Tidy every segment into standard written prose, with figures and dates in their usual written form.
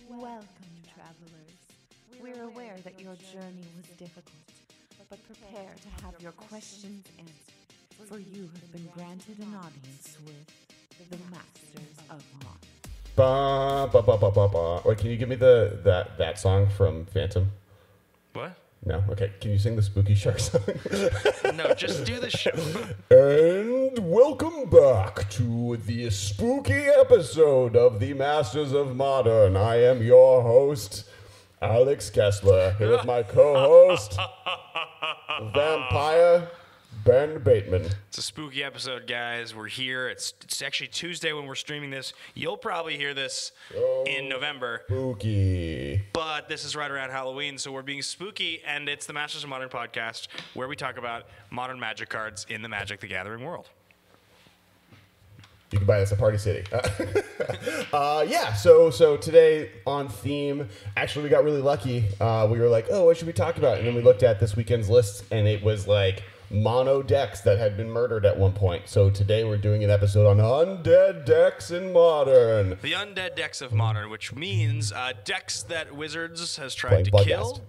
Welcome, travelers. We're aware that your journey was difficult, but prepare to have your questions answered, for you have been granted an audience with the Masters of Mod. Ba, ba, ba, ba, ba, ba. Wait, can you give me that song from Phantom? What? No? Okay. Can you sing the Spooky Shark song? No, just do the show. And welcome back to the spooky episode of the Masters of Modern. I am your host, Alex Kessler, here with my co-host, Vampire Ben Bateman. It's a spooky episode, guys. We're here. It's actually Tuesday when we're streaming this. You'll probably hear this in November. Spooky. But this is right around Halloween, so we're being spooky, and it's the Masters of Modern podcast where we talk about modern magic cards in the Magic the Gathering world. You can buy this at Party City. So today on theme, actually we got really lucky. We were like, oh, what should we talk about? And then we looked at this weekend's list, and it was like mono decks that had been murdered at one point. So today we're doing an episode on undead decks in Modern. The undead decks of Modern, which means decks that Wizards has tried to kill.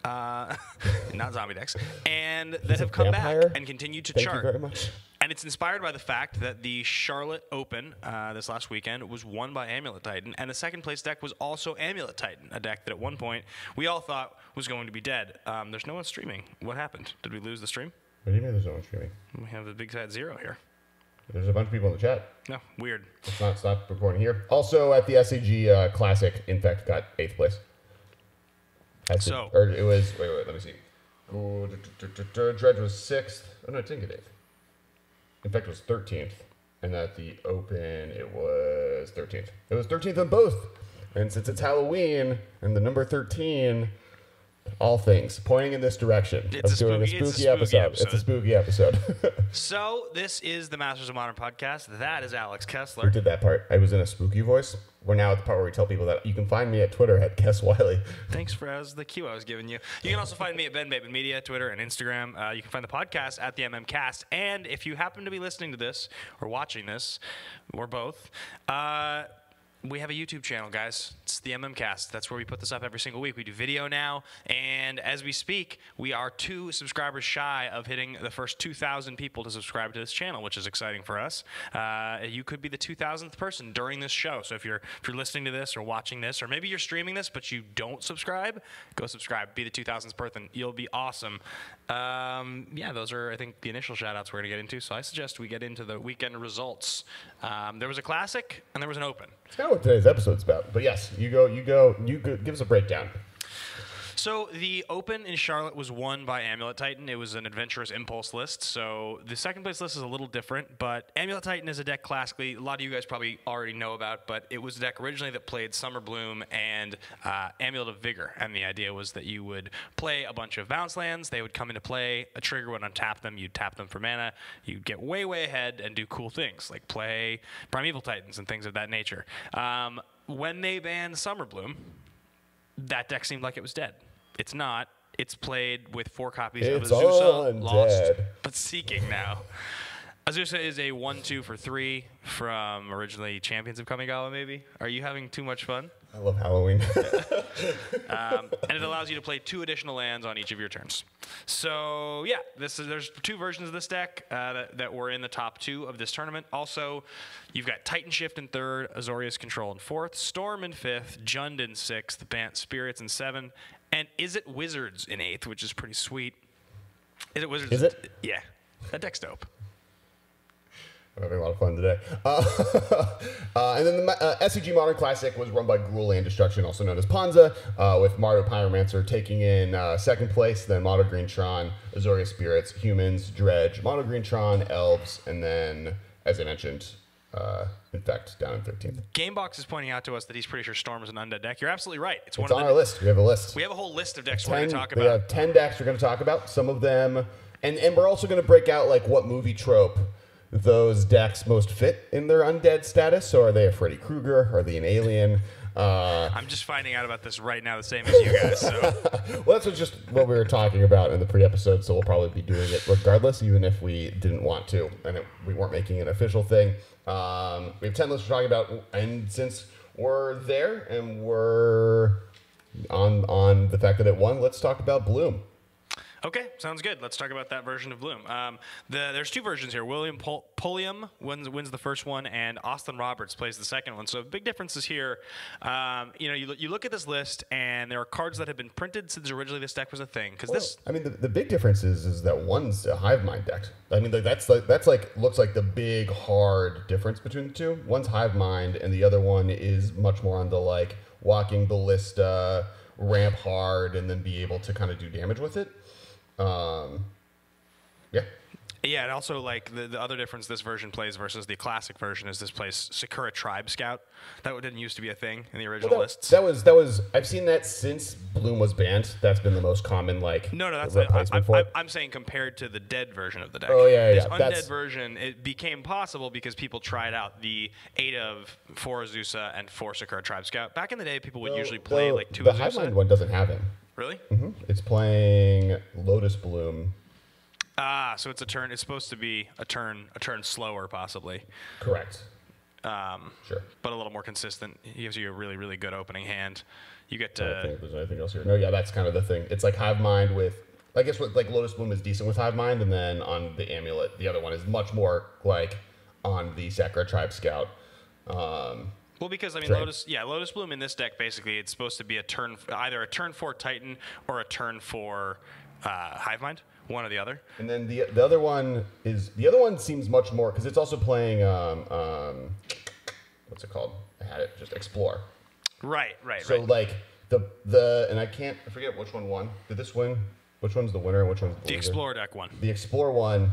Not zombie decks. And that have come vampire back and continue to chart. Thank you very much. And it's inspired by the fact that the Charlotte Open this last weekend was won by Amulet Titan, and the second place deck was also Amulet Titan, a deck that at one point we all thought was going to be dead. There's no one streaming. What happened? Did we lose the stream? What do you mean there's no one streaming? We have the big side 0 here. There's a bunch of people in the chat. No, weird. Let's not stop recording here. Also at the SAG Classic, Infect got 8th place. It was, wait, let me see. Dredge was 6th. Oh no, it didn't get 8th. Infect was 13th. And at the Open, it was 13th. It was 13th on both. And since it's Halloween and the number 13, all things pointing in this direction. It's a spooky episode. It's a spooky episode. So this is the Masters of Modern podcast. That is Alex Kessler. Who did that part? I was in a spooky voice. We're now at the part where we tell people that you can find me at Twitter at Kess Wiley. Thanks for the cue I was giving you. You can also find me at Ben Bateman Media, Twitter and Instagram. You can find the podcast at the MMCast. And if you happen to be listening to this or watching this, or both, we have a YouTube channel, guys. It's the MMCast. That's where we put this up every single week. We do video now, and as we speak, we are 2 subscribers shy of hitting the first 2,000 people to subscribe to this channel, which is exciting for us. You could be the 2,000th person during this show. So if you're listening to this or watching this, or maybe you're streaming this but you don't subscribe, go subscribe. Be the 2,000th person. You'll be awesome. Those are, I think, the initial shout-outs we're going to get into. So I suggest we get into the weekend results. There was a Classic, and there was an Open. It's kind of what today's episode's about. But yes, you go, give us a breakdown. So the Open in Charlotte was won by Amulet Titan. It was an Adventurous Impulse list. So the second place list is a little different, but Amulet Titan is a deck classically, a lot of you guys probably already know about, but it was a deck originally that played Summer Bloom and Amulet of Vigor. And the idea was that you would play a bunch of bounce lands, they would come into play, a trigger would untap them, you'd tap them for mana, you'd get way, way ahead and do cool things, like play Primeval Titans and things of that nature. When they banned Summer Bloom, that deck seemed like it was dead. It's not. It's played with 4 copies of Azusa, Lost, but Seeking now. Azusa is a 1/2 for 3 from originally Champions of Kamigawa, maybe. Are you having too much fun? I love Halloween. And it allows you to play 2 additional lands on each of your turns. So, yeah, there's 2 versions of this deck that were in the top 2 of this tournament. Also, you've got Titan Shift in 3rd, Azorius Control in 4th, Storm in 5th, Jund in 6th, Bant Spirits in 7th, and Is It Wizards in 8th, which is pretty sweet. Is It Wizards? Is it? Yeah. That deck's dope. I'm having a lot of fun today. And then the SCG Modern Classic was run by Gruul Land Destruction, also known as Panza, with Mardu Pyromancer taking in 2nd place, then Mono Green Tron, Azorius Spirits, Humans, Dredge, Mono Green Tron, Elves, and then, as I mentioned, Infect down in 13th. Gamebox is pointing out to us that he's pretty sure Storm is an undead deck. You're absolutely right. It's on our list. We have a list. We have a whole list of decks we're going to talk about. We have 10 decks we're going to talk about. Some of them, and we're also going to break out like what movie trope those decks most fit in their undead status. So are they a Freddy Krueger? Are they an alien? I'm just finding out about this right now, the same as you guys. So. Well, that's just what we were talking about in the pre-episode, so we'll probably be doing it regardless, even if we didn't want to, and we weren't making an official thing. We have 10 lists we're talking about, and since we're there, and we're on the fact that it won. Let's talk about Bloom. Okay, sounds good. Let's talk about that version of Bloom. There's two versions here. William Pulliam wins the first one, and Austin Roberts plays the second one. So big differences here. You look at this list, and there are cards that have been printed since originally this deck was a thing. The big difference is that one's a Hive Mind deck. I mean, that's looks like the big hard difference between the two. One's Hive Mind, and the other one is much more on the like walking ballista, ramp hard, and then be able to kind of do damage with it. Yeah, and also like the other difference this version plays versus the classic version is this plays Sakura Tribe Scout. That didn't used to be a thing in the original lists. That was I've seen that since Bloom was banned. That's been the most common I'm saying compared to the dead version of the deck. Oh yeah, this Undead version, it became possible because people tried out the 8 of 4 Azusa and 4 Sakura Tribe Scout. Back in the day, people would usually play like 2 Azusa. The Hive Mind one doesn't have him. Really? Mm-hmm. It's playing Lotus Bloom. So it's a turn. It's supposed to be a turn slower, possibly. Correct. Sure. But a little more consistent. It gives you a really, really good opening hand. You get to. I don't think there's anything else here. No, yeah, that's kind of the thing. It's like Hive Mind with, I guess, what like Lotus Bloom is decent with Hive Mind, and then on the Amulet, the other one is much more like on the Sakura Tribe Scout. Well, because I mean, Lotus Bloom in this deck basically it's supposed to be either a turn 4 Titan or a turn 4 Hive Mind. One or the other. And then the other one seems much more because it's also playing what's it called? I had it just Explore. Right. So like and I forget which one won. Did this win? Which one's the winner? Which one's the Explore deck won? The Explore one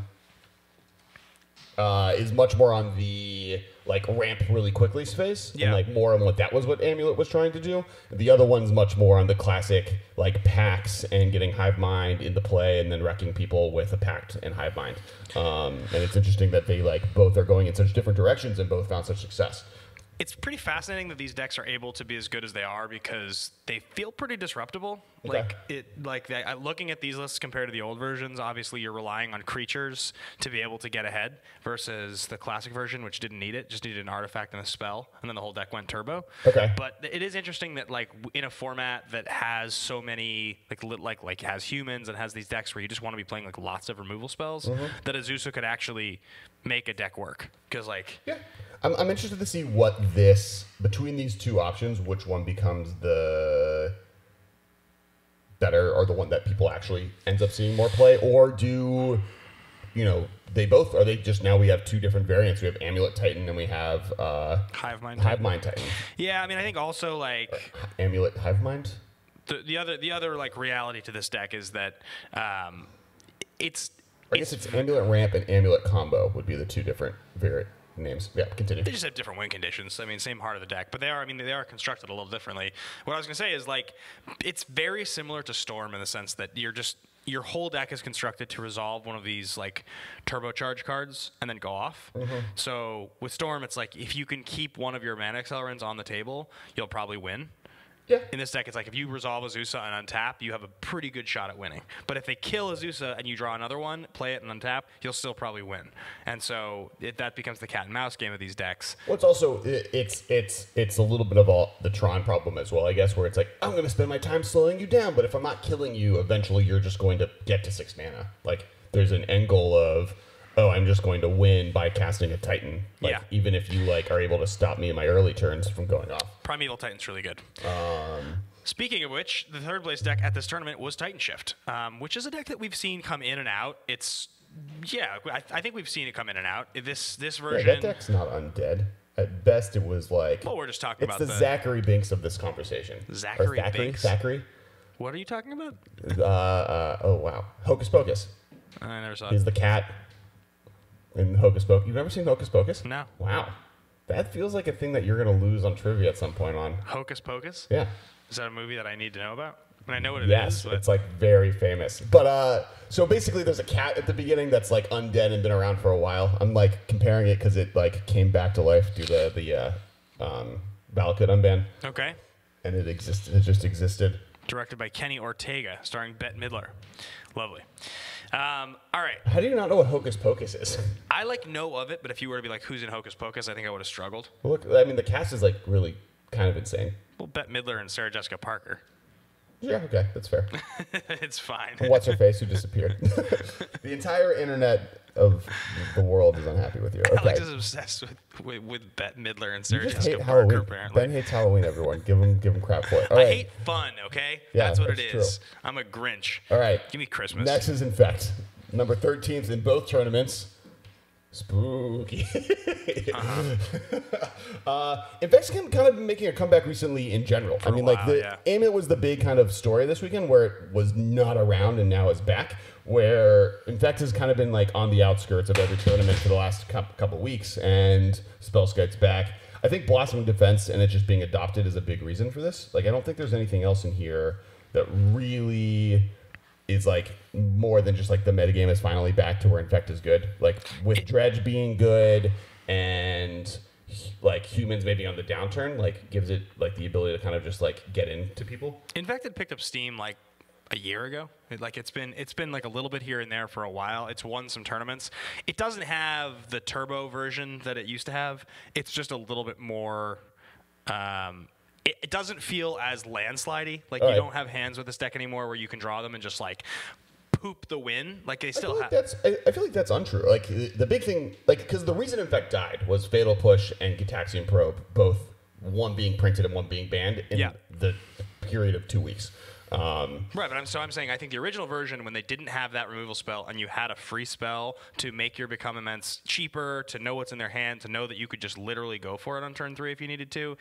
is much more on the like ramp really quickly space, and like more on what Amulet was trying to do. The other one's much more on the classic like packs and getting Hive Mind into play, and then wrecking people with a pact and Hive Mind. And it's interesting that they like both are going in such different directions and both found such success. It's pretty fascinating that these decks are able to be as good as they are because they feel pretty disruptible. Okay. Looking at these lists compared to the old versions, obviously you're relying on creatures to be able to get ahead versus the classic version, which didn't need it, just needed an artifact and a spell, and then the whole deck went turbo. Okay. But it is interesting that like in a format that has so many like has humans and has these decks where you just want to be playing like lots of removal spells, that Azusa could actually make a deck work because like I'm interested to see what between these two options, which one becomes the better or the one that people actually ends up seeing more play, or do they just now we have two different variants. We have Amulet Titan and we have Hive Mind Titan. Yeah, I mean I think also like Amulet Hive Mind. The other like reality to this deck is that it's Amulet Ramp and Amulet Combo would be the two different names. Yeah, continue. They just have different win conditions. I mean, same heart of the deck, but they are constructed a little differently. What I was going to say is like it's very similar to Storm in the sense that your whole deck is constructed to resolve one of these like turbocharge cards and then go off. So with Storm, it's like if you can keep one of your mana accelerants on the table, you'll probably win. Yeah. In this deck, it's like if you resolve Azusa and untap, you have a pretty good shot at winning. But if they kill Azusa and you draw another one, play it and untap, you'll still probably win. And so that becomes the cat and mouse game of these decks. Well, it's also it's a little bit of the Tron problem as well, I guess, where it's like I'm going to spend my time slowing you down, but if I'm not killing you, eventually you're just going to get to 6 mana. Like there's an end goal of I'm just going to win by casting a Titan. Even if you are able to stop me in my early turns from going off. Primeval Titan's really good. Speaking of which, the third place deck at this tournament was Titan Shift, which is a deck that we've seen come in and out. I think we've seen it come in and out. This version. Yeah, that deck's not undead. At best, it was like. Well, we're just talking about the Zachary Binks of this conversation. Zachary Binks. Zachary. What are you talking about? Oh wow, Hocus Pocus. I never saw it. He's the cat. In Hocus Pocus. You've never seen Hocus Pocus? No. Wow. That feels like a thing that you're going to lose on trivia at some point on. Hocus Pocus? Yeah. Is that a movie that I need to know about? I mean, I know what it is. Yes, it's like very famous. But so basically there's a cat at the beginning that's like undead and been around for a while. I'm like comparing it because it like came back to life due to the Valakut unban. Okay. And it just existed. Directed by Kenny Ortega, starring Bette Midler. Lovely. All right. How do you not know what Hocus Pocus is? I know of it, but if you were to be like, who's in Hocus Pocus, I think I would have struggled. Well, look, I mean, the cast is like really kind of insane. Well, Bette Midler and Sarah Jessica Parker. Yeah, okay, that's fair. It's fine. What's her face who disappeared? The entire internet of the world is unhappy with you. Okay. Alex is obsessed with Bette Midler and Sarah Jessica Parker, Halloween. apparently. Ben hates Halloween, everyone. Give him crap for it. All I right. hate fun, okay? Yeah, that's what it that's is. true. I'm a Grinch. All right. Give me Christmas. Next is Infect. Number 13th in both tournaments. Spooky. Infect's kind of been making a comeback recently in general. I mean, like, Amulet was the big kind of story this weekend where it was not around and now is back, where Infect has kind of been, like, on the outskirts of every tournament for the last couple weeks, and Spellskite's back. I think Blossoming Defense and it just being adopted is a big reason for this. Like, I don't think there's anything else in here that really is like more than just like the metagame is finally back to where Infect is good. Like with Dredge being good and like humans maybe on the downturn, like gives it like the ability to kind of just like get into people. Infect had picked up steam like a year ago. It's been like a little bit here and there for a while. It's won some tournaments. It doesn't have the turbo version that it used to have. It's just a little bit more. It doesn't feel as landslidey. Like you don't have hands with this deck anymore where you can draw them and just like poop the win. Like they still have. I feel like that's untrue. Like the big thing, like because the reason Infect died was Fatal Push and Gitaxian Probe, both one being printed and one being banned in the period of 2 weeks. Right, but I'm saying I think the original version, when they didn't have that removal spell and you had a free spell to make your Become Immense cheaper, to know what's in their hand, to know that you could just literally go for it on turn 3 if you needed to,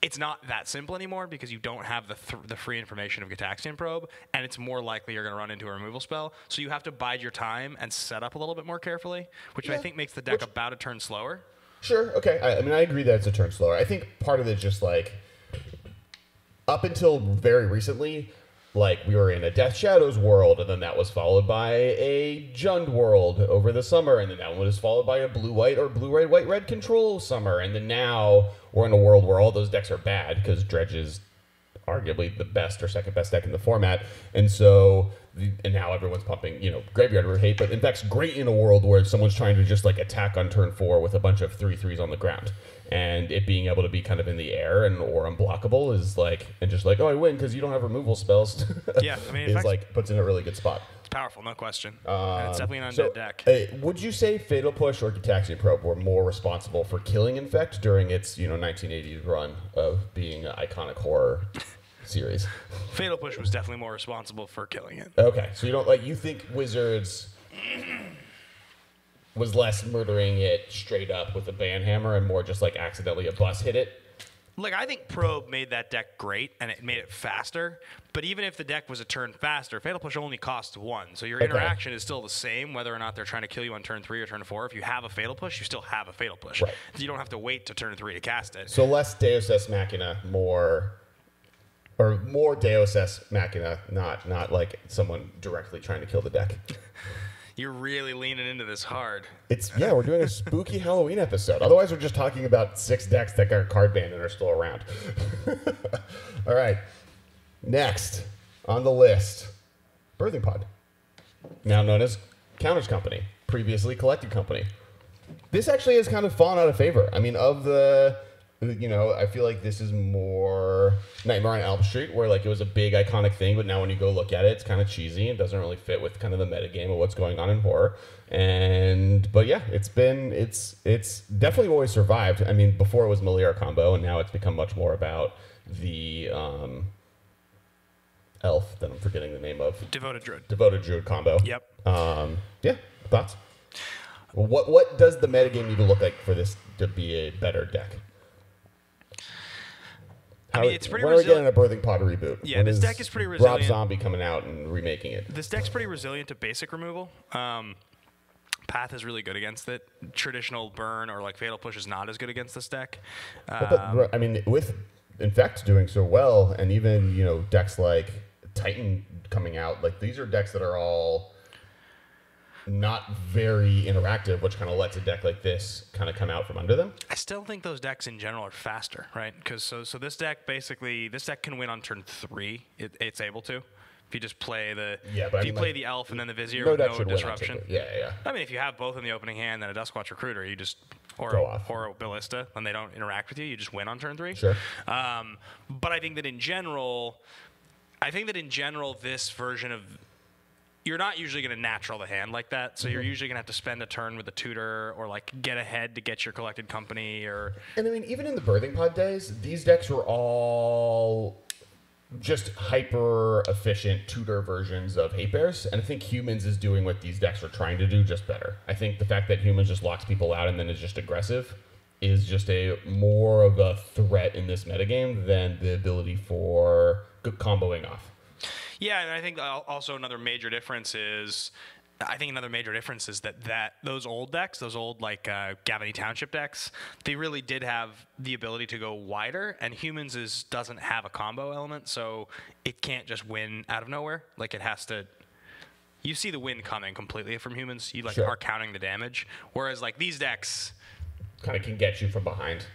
it's not that simple anymore because you don't have the free information of Gitaxian Probe, and it's more likely you're going to run into a removal spell. So you have to bide your time and set up a little bit more carefully, which I think makes the deck about a turn slower. Sure, okay. I mean, I agree that it's a turn slower. I think part of it's just like, up until very recently, like we were in a Death Shadows world, and then that was followed by a Jund world over the summer, and then that one was followed by a blue-white or blue-red, white-red control summer, and then now we're in a world where all those decks are bad because Dredge is arguably the best or second best deck in the format, and so and now everyone's pumping, Graveyard Root hate, but Infect's great in a world where someone's trying to just like attack on turn 4 with a bunch of 3/3s on the ground. And it being able to be kind of in the air or unblockable is like, and just like, oh, I win because you don't have removal spells. Yeah, I mean, is like puts in a really good spot. It's powerful, no question. And it's definitely an undead deck. Would you say Fatal Push or Gitaxian Probe were more responsible for killing Infect during its 1980s run of being an iconic horror series? Fatal Push was definitely more responsible for killing it. Okay, so you think Wizards was less murdering it straight up with a banhammer and more just like accidentally a bus hit it? Like, I think Probe made that deck great, and it made it faster. But even if the deck was a turn faster, Fatal Push only costs 1. So your interaction is still the same, whether or not they're trying to kill you on turn 3 or turn 4. If you have a Fatal Push, you still have a Fatal Push. Right. You don't have to wait to turn 3 to cast it. So less Deus Ex Machina, more Deus Ex Machina, not like someone directly trying to kill the deck. You're really leaning into this hard. We're doing a spooky Halloween episode. Otherwise, we're just talking about 6 decks that got card banned and are still around. All right. Next on the list, Birthing Pod, now known as Counters Company, previously Collected Company. This actually has kind of fallen out of favor. I mean, of the... I feel like this is more Nightmare on Elm Street, where like it was a big iconic thing, but now when you go look at it, it's kind of cheesy and doesn't really fit with kind of the metagame of what's going on in horror. But yeah, it's definitely always survived. I mean, before it was Maliar combo, and now it's become much more about the elf that I'm forgetting the name of. Devoted Druid combo. Yep. Thoughts? What does the metagame need to look like for this to be a better deck? It's pretty resilient. When are we getting a Birthing Pod reboot? Yeah, this deck is pretty resilient. Rob Zombie coming out and remaking it. This deck's pretty resilient to basic removal. Path is really good against it. Traditional Burn or like Fatal Push is not as good against this deck. With Infect doing so well, and even decks like Titan coming out, like these are decks that are all not very interactive, which kind of lets a deck like this kind of come out from under them. I still think those decks in general are faster, right? Because so this deck can win on turn 3. It's able to. If you just play play the elf and then the Vizier with no disruption. Yeah. I mean, if you have both in the opening hand and a Duskwatch Recruiter, you just or a ballista when they don't interact with you. You just win on turn 3. Sure. But I think that in general, this version of you're not usually going to natural the hand like that, so you're usually going to have to spend a turn with a tutor or like get ahead to get your collected company or. And I mean, even in the birthing pod days, these decks were all just hyper efficient tutor versions of hate bears, and I think humans is doing what these decks are trying to do, just better. I think the fact that humans just locks people out and then is just aggressive is just a more of a threat in this metagame than the ability for good comboing off. Yeah, and I think also another major difference is that those old decks, those old like Gavany Township decks, they really did have the ability to go wider, and humans doesn't have a combo element, so it can't just win out of nowhere. Like it has to. You see the win coming completely from humans. You are counting the damage, whereas like these decks kind of can get you from behind.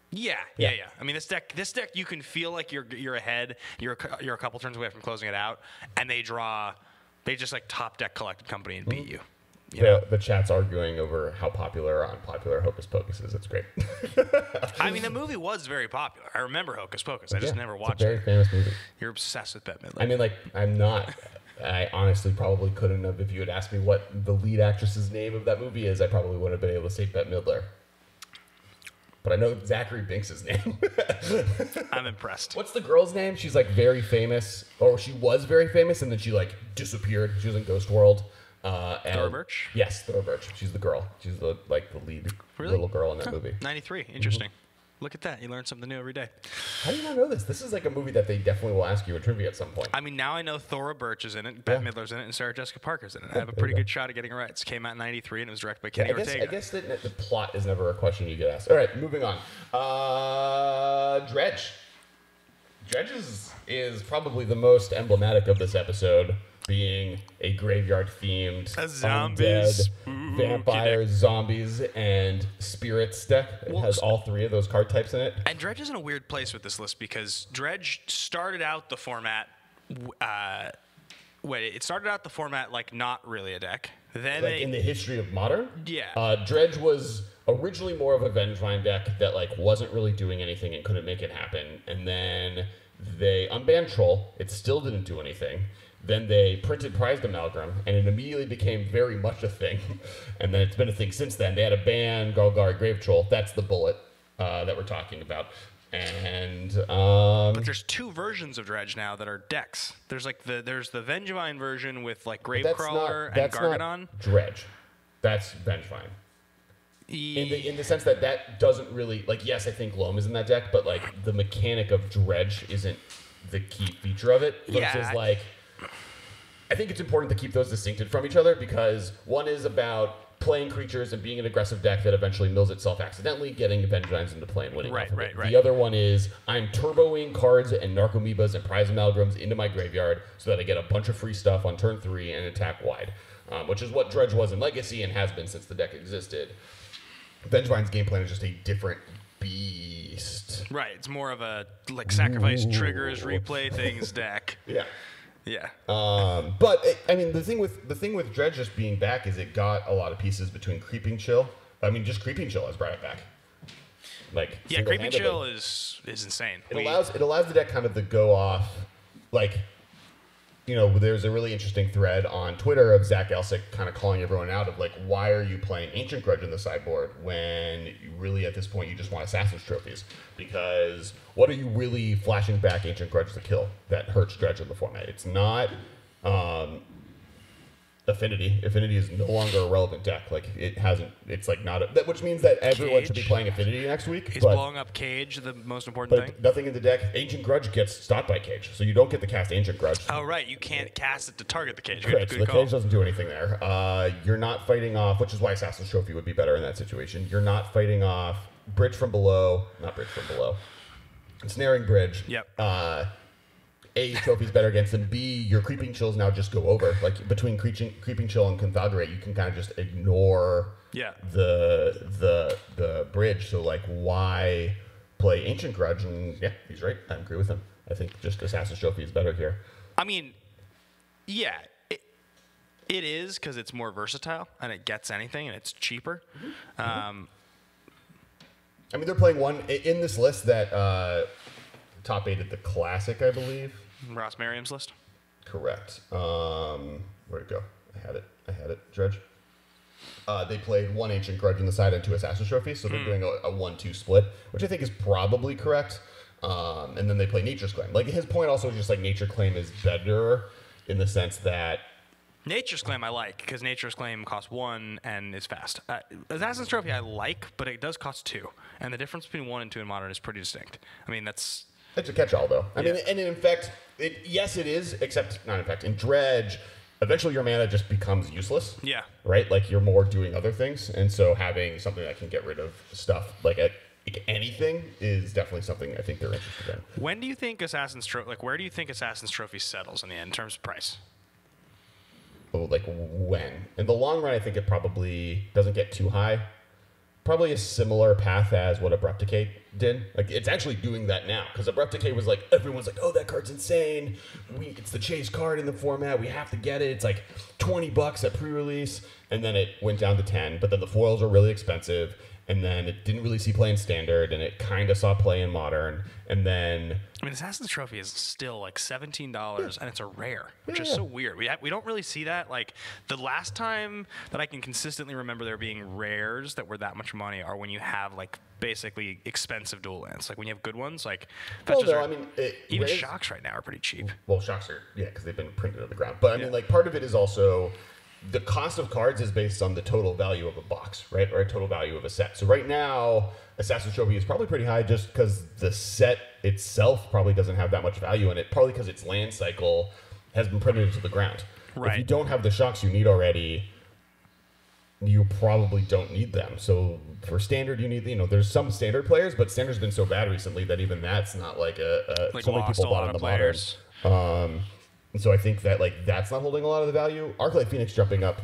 Yeah. I mean, this deck, you can feel like you're ahead. You're a couple turns away from closing it out, and they just like top deck collected company and beat you. The chat's arguing over how popular or unpopular Hocus Pocus is. It's great. I mean, the movie was very popular. I remember Hocus Pocus. I just never watched it. It's a very famous movie. You're obsessed with Bette Midler. I mean, like, I'm not. I honestly probably couldn't have. If you had asked me what the lead actress's name of that movie is, I probably wouldn't have been able to say Bette Midler. But I know Zachary Binks' name. I'm impressed. What's the girl's name? She's like very famous, or she was very famous, and then she like disappeared. She was in Ghost World. Thora Birch? Yes, Thora Birch. She's the girl. She's the lead little girl in that movie. 93. Interesting. Look at that. You learn something new every day. How do you not know this? This is like a movie that they definitely will ask you in trivia at some point. I mean, now I know Thora Birch is in it, Bette Midler's in it, and Sarah Jessica Parker's in it. I have a pretty good shot at getting it right. It came out in 93, and it was directed by Kenny Ortega. I guess the plot is never a question you get asked. All right, moving on. Dredge. Dredge is probably the most emblematic of this episode, being a graveyard-themed, undead, vampires, zombies, and spirits deck. It has all 3 of those card types in it. And Dredge is in a weird place with this list because Dredge started out the format. It started out the format like not really a deck. Then in the history of Modern? Yeah. Dredge was originally more of a Vengevine deck that like wasn't really doing anything and couldn't make it happen. And then they unbanned Troll. It still didn't do anything. Then they printed Prized Amalgam, and it immediately became very much a thing. And then it's been a thing since then. They had a ban, Golgari Grave Troll. That's the bullet that we're talking about. And but there's 2 versions of Dredge now that are decks. There's like there's the Vengevine version with like Gravecrawler and Gargadon. Not Dredge. That's Vengevine. In the sense that doesn't really like. Yes, I think Loam is in that deck, but like the mechanic of Dredge isn't the key feature of it. Versus like. I think it's important to keep those distincted from each other because one is about playing creatures and being an aggressive deck that eventually mills itself accidentally, getting Vengevines into play and winning off of it. The other one is I'm turboing cards and Narcomoebas and Prize Amalgams into my graveyard so that I get a bunch of free stuff on turn 3 and attack wide, which is what Dredge was in Legacy and has been since the deck existed. Vengevine's game plan is just a different beast. Right, it's more of a like sacrifice triggers, replay things deck. Yeah. Yeah. But I mean, the thing with Dredge just being back is it got a lot of pieces between Creeping Chill. I mean, just Creeping Chill has brought it back. Like Creeping Chill is insane. It allows the deck kind of to go off, like, you know, there's a really interesting thread on Twitter of Zach Elsick kind of calling everyone out of like, why are you playing Ancient Grudge in the sideboard when you really at this point you just want Assassin's Trophies? Because what are you really flashing back Ancient Grudge to kill that hurts Dredge in the format? It's not Affinity. Affinity is no longer a relevant deck. Like it hasn't. It's like not. Which means that everyone should be playing Affinity next week. Is blowing up Cage the most important thing? Nothing in the deck. Ancient Grudge gets stopped by Cage, so you don't get to cast Ancient Grudge. Oh right, you can't cast it to target the Cage. Correct. So the Cage doesn't do anything there. You're not fighting off, which is why Assassin's Trophy would be better in that situation. You're not fighting off Bridge from Below. Not Bridge from Below. Ensnaring Bridge. Yep. A, trophy's better against them. B, your Creeping Chills now just go over. Like between Creeping Chill and Confederate, you can kind of just ignore the bridge. So like, why play Ancient Grudge? And yeah, he's right. I agree with him. I think just Assassin's Trophy is better here. I mean, yeah, it is because it's more versatile and it gets anything and it's cheaper. I mean, they're playing one in this list that top 8 at the Classic, I believe. Ross Merriam's list. Correct. Where'd it go? I had it. Dredge. They played 1 Ancient Grudge on the side and 2 Assassin's Trophies, so they're doing a 1-2 split, which I think is probably correct. And then they play Nature's Claim. Like, his point also is just like Nature Claim is better in the sense that Nature's Claim I like, because Nature's Claim costs 1 and is fast. Assassin's Trophy I like, but it does cost 2. And the difference between 1 and 2 in Modern is pretty distinct. I mean, it's a catch-all, though. I mean, and in fact, yes, it is, except not in fact. In Dredge, eventually your mana just becomes useless. Yeah. Right? Like, you're more doing other things. And so having something that can get rid of stuff, like anything, is definitely something I think they're interested in. When do you think Assassin's Trophy, like, where do you think Assassin's Trophy settles in the end in terms of price? Oh, like, when? In the long run, I think it probably doesn't get too high. Probably a similar path as what Abrupt Decay did. Like, it's actually doing that now. Because Abrupt Decay was like, everyone's like, oh, that card's insane. It's the chase card in the format. We have to get it. It's like $20 at pre-release. And then it went down to 10. But then the foils are really expensive. And then it didn't really see play in Standard. And it kind of saw play in Modern. And then... I mean, Assassin's Trophy is still like $17, and it's a rare, which is so weird. We don't really see that. Like, the last time that I can consistently remember there being rares that were that much money are when you have, like, basically expensive dual lands. Like, when you have good ones, like... even Shocks right now are pretty cheap. Well, Shocks are, because they've been printed on the ground. But, I mean, like, part of it is also... The cost of cards is based on the total value of a box, right? Or a total value of a set. So right now, Assassin's Trophy is probably pretty high just because the set itself probably doesn't have that much value in it, probably because its land cycle has been printed into the ground. Right. If you don't have the shocks you need already, you probably don't need them. So for Standard, you need, there's some Standard players, but Standard's been so bad recently that even that's not like so many people bought on the players. And so I think that, like, that's not holding a lot of the value. Arclight Phoenix jumping up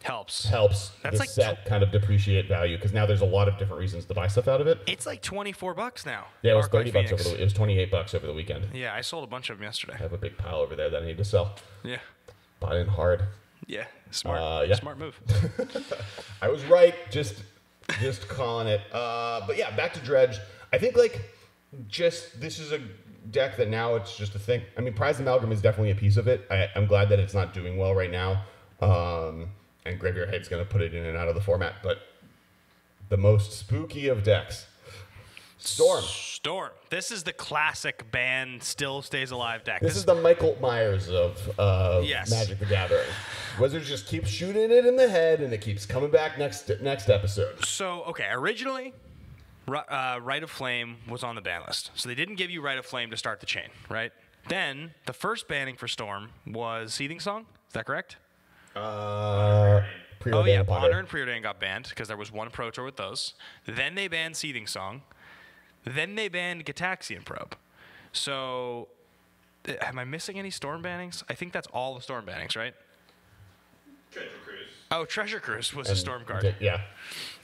helps that's the like set kind of depreciate value because now there's a lot of different reasons to buy stuff out of it. It's like $24 now. Yeah, it was $30 it was $28 over the weekend. Yeah, I sold a bunch of them yesterday. I have a big pile over there that I need to sell. Yeah. Bought in hard. Yeah, smart move. I was right, just calling it. But yeah, back to Dredge. I think, like, this is a deck that now it's just a thing. I mean, Prize Amalgam is definitely a piece of it. I'm glad that it's not doing well right now. And Graveyard Head's going to put it in and out of the format. But the most spooky of decks, Storm. This is the classic ban, still stays alive deck. This is the Michael Myers of Magic the Gathering. Wizards just keep shooting it in the head, and it keeps coming back next episode. So, okay, originally... Rite of Flame was on the ban list. So they didn't give you Rite of Flame to start the chain, right? Then the first banning for Storm was Seething Song. Is that correct? Honor and Preordain got banned because there was one Pro Tour with those. Then they banned Seething Song. Then they banned Gataxian Probe. So am I missing any Storm bannings? I think that's all the Storm bannings, right? Treasure Cruise. Oh, Treasure Cruise was a Storm card. Yeah.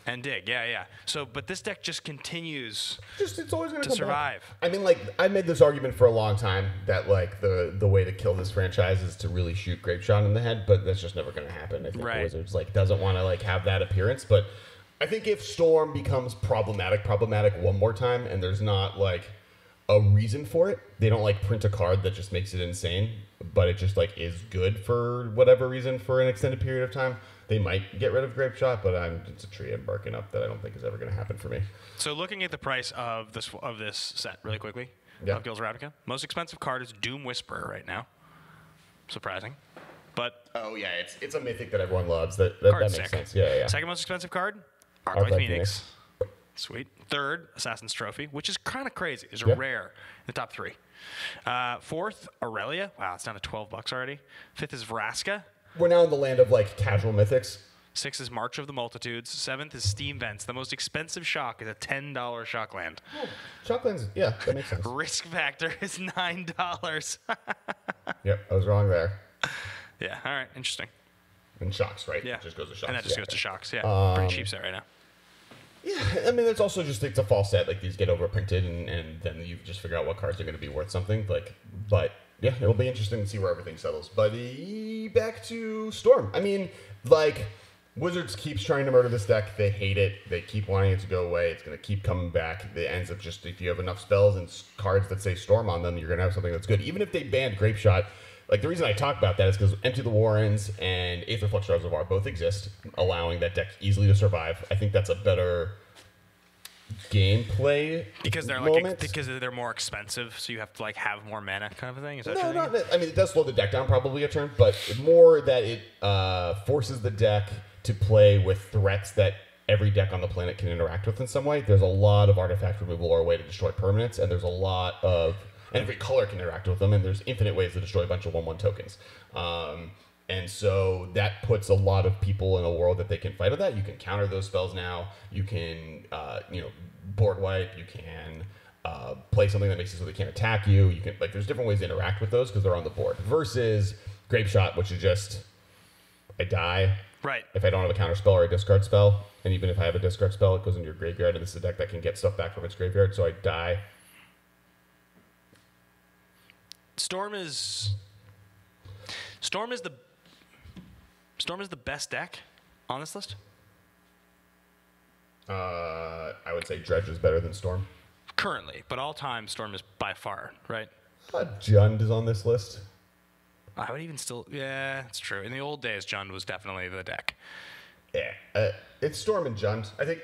And Dig, yeah. So, but this deck just continues it's always gonna to come survive. Back. I mean, like, I made this argument for a long time that, like, the way to kill this franchise is to really shoot Grapeshot in the head, but that's just never going to happen. I think Wizards, like, doesn't want to, like, have that appearance. But I think if Storm becomes problematic one more time, and there's not, like, a reason for it, they don't, like, print a card that just makes it insane, but it just, like, is good for whatever reason for an extended period of time, they might get rid of Grapeshot, but it's a tree I'm barking up that I don't think is ever going to happen for me. So looking at the price of this set really quickly, of Gil's Ravnica, most expensive card is Doom Whisperer right now. Surprising. But it's a mythic that everyone loves. That makes sense. Yeah. Second most expensive card, Arclight Phoenix. Sweet. Third, Assassin's Trophy, which is kind of crazy. It's a rare in the top 3. Fourth, Aurelia. Wow, it's down to $12 already. Fifth is Vraska. We're now in the land of, like, casual mythics. 6th is March of the Multitudes. 7th is Steam Vents. The most expensive shock is a $10 shock land. Oh, shock lands, that makes sense. Risk factor is $9. Yep, I was wrong there. Yeah, all right, interesting. And shocks, right? Yeah. It just goes to shocks. And that just goes to shocks, pretty cheap set right now. Yeah, I mean, it's also just, it's a false set. Like, these get overprinted, and then you just figure out what cards are going to be worth something. But yeah, it'll be interesting to see where everything settles. But back to Storm. I mean, like, Wizards keeps trying to murder this deck. They hate it. They keep wanting it to go away. It's going to keep coming back. It ends up just, if you have enough spells and cards that say Storm on them, you're going to have something that's good. Even if they banned Grape Shot, like the reason I talk about that is because Empty the Warrens and Aetherflux Reservoir both exist, allowing that deck easily to survive. I think that's a better gameplay because they're moment. because they're more expensive, so you have to like have more mana, kind of thing. Is that no, not. I mean, it does slow the deck down probably a turn, but more that it forces the deck to play with threats that every deck on the planet can interact with in some way. There's a lot of artifact removal or a way to destroy permanents, and there's a lot of, and every color can interact with them, and there's infinite ways to destroy a bunch of 1/1 tokens. And so that puts a lot of people in a world that they can fight with that. You can counter those spells now. You can, board wipe. You can play something that makes it so they can't attack you. You can, like, there's different ways to interact with those because they're on the board. Versus Grape Shot, which is just, I die. Right. If I don't have a counter spell or a discard spell, and even if I have a discard spell, it goes into your graveyard, and this is a deck that can get stuff back from its graveyard, so I die. Storm is the best deck on this list. I would say Dredge is better than Storm. Currently, but all time Storm is by far, right? Jund is on this list. I would even still, yeah, it's true. In the old days, Jund was definitely the deck. Yeah, it's Storm and Jund. I think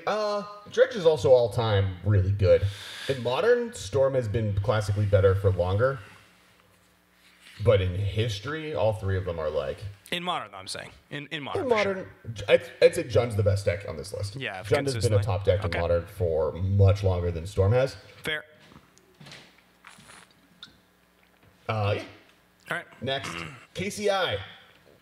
Dredge is also all time really good. In Modern, Storm has been classically better for longer. But in history, all three of them are like... In Modern, I'm saying. In Modern. In Modern, sure. I'd say Jund's the best deck on this list. Yeah, Jund has been a top deck in Modern for much longer than Storm has. Fair. Yeah. All right. Next, KCI,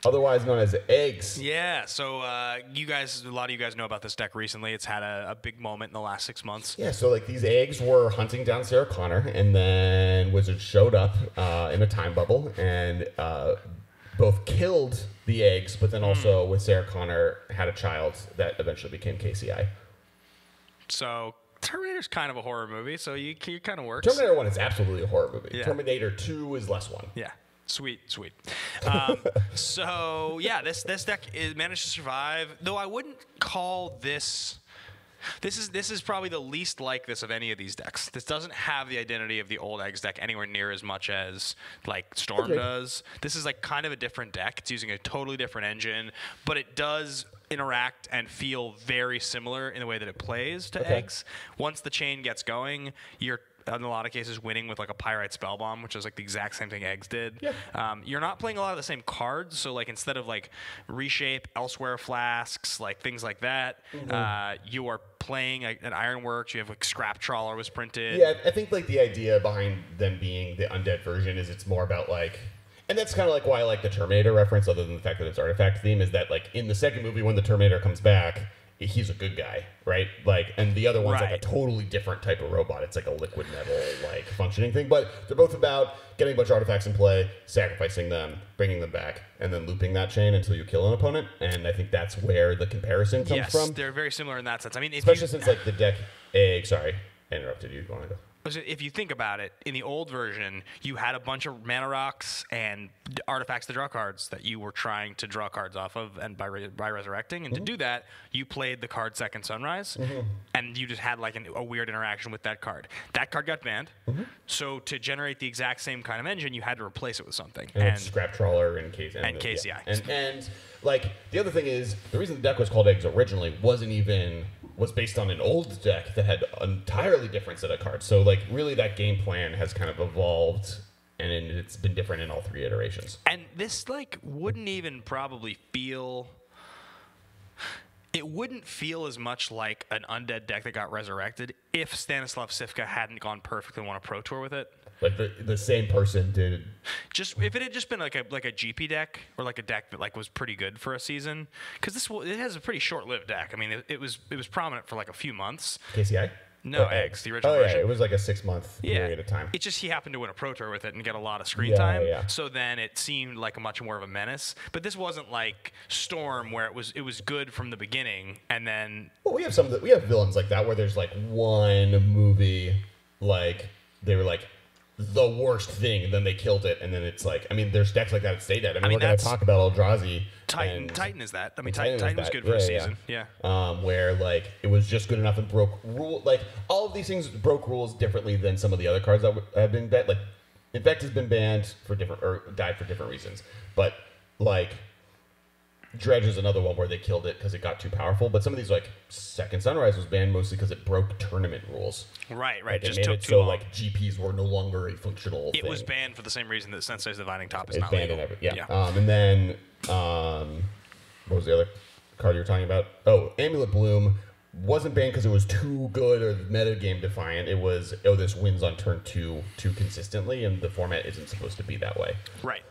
otherwise known as Eggs. Yeah, so you guys, a lot of you guys know about this deck recently. It's had a big moment in the last 6 months. Yeah, so like these Eggs were hunting down Sarah Connor, and then Wizards showed up in a time bubble and both killed the Eggs, but then also with Sarah Connor had a child that eventually became KCI. So Terminator's kind of a horror movie, so you kind of works. Terminator 1 is absolutely a horror movie. Yeah. Terminator 2 is less one. Yeah. Sweet. So yeah, this deck managed to survive. Though I wouldn't call this. This is probably the least like this of any of these decks. This doesn't have the identity of the old Eggs deck anywhere near as much as like Storm does. This is like kind of a different deck. It's using a totally different engine, but it does interact and feel very similar in the way that it plays to Eggs. Once the chain gets going, you're in a lot of cases winning with like a Pyrite Spellbomb, which is like the exact same thing Eggs did. Yeah. You're not playing a lot of the same cards, so like instead of like Reshape, Elsewhere Flasks, like things like that, you are playing an Ironworks. You have like Scrap Trawler was printed. Yeah, I think like the idea behind them being the undead version is it's more about like, and that's kind of like why I like the Terminator reference, other than the fact that it's artifact theme, is that like in the second movie when the Terminator comes back, he's a good guy, right? Like, and the other one's like a totally different type of robot. It's like a liquid metal, like functioning thing. But they're both about getting a bunch of artifacts in play, sacrificing them, bringing them back, and then looping that chain until you kill an opponent. And I think that's where the comparison comes from. Yes, they're very similar in that sense. I mean, especially since like the deck egg. Sorry, I interrupted you. Go on, go. If you think about it, in the old version, you had a bunch of mana rocks and artifacts to draw cards that you were trying to draw cards off of, and by resurrecting. And to do that, you played the card Second Sunrise, and you just had like a weird interaction with that card. That card got banned, so to generate the exact same kind of engine, you had to replace it with something. And Scrap Trawler and KCI. KCI. And like the other thing is, the reason the deck was called Eggs originally was based on an old deck that had an entirely different set of cards. So like really that game plan has kind of evolved, and it's been different in all three iterations. And this like wouldn't even probably feel... It wouldn't feel as much like an Undead deck that got resurrected if Stanislav Sivka hadn't gone perfect and won a Pro Tour with it. Like the same person did. Just if it had just been like a GP deck, or like a deck that like was pretty good for a season, because it has a pretty short-lived deck. I mean, it was prominent for like a few months. KCI? No, Eggs, the original version. Yeah, it was like a 6-month period of time. It's just he happened to win a Pro Tour with it and get a lot of screen time. So then it seemed like a much more of a menace. But this wasn't like Storm, where it was good from the beginning, and then. Well, we have we have villains like that where there's like one movie, like they were like the worst thing, and then they killed it, and then it's like, I mean, there's decks like that at Stay Dead. I mean, we're going to talk about Eldrazi. Titan is that. I mean, Titan was good for a season. Yeah. Where, like, it was just good enough and broke rule. Like, all of these things broke rules differently than some of the other cards that have been banned. Like, Infect has been banned for different, or died for different reasons. But, like, Dredge is another one where they killed it because it got too powerful. But some of these, like, Second Sunrise was banned mostly because it broke tournament rules. Right. Like, Just it made took it too so long. like GPs were no longer a functional thing. It was banned for the same reason that Sensei's Dividing Top is It's not banned legal. in every, and then what was the other card you were talking about? Oh, Amulet Bloom wasn't banned because it was too good or metagame defiant. It was, this wins on turn 2 too consistently, and the format isn't supposed to be that way. Right.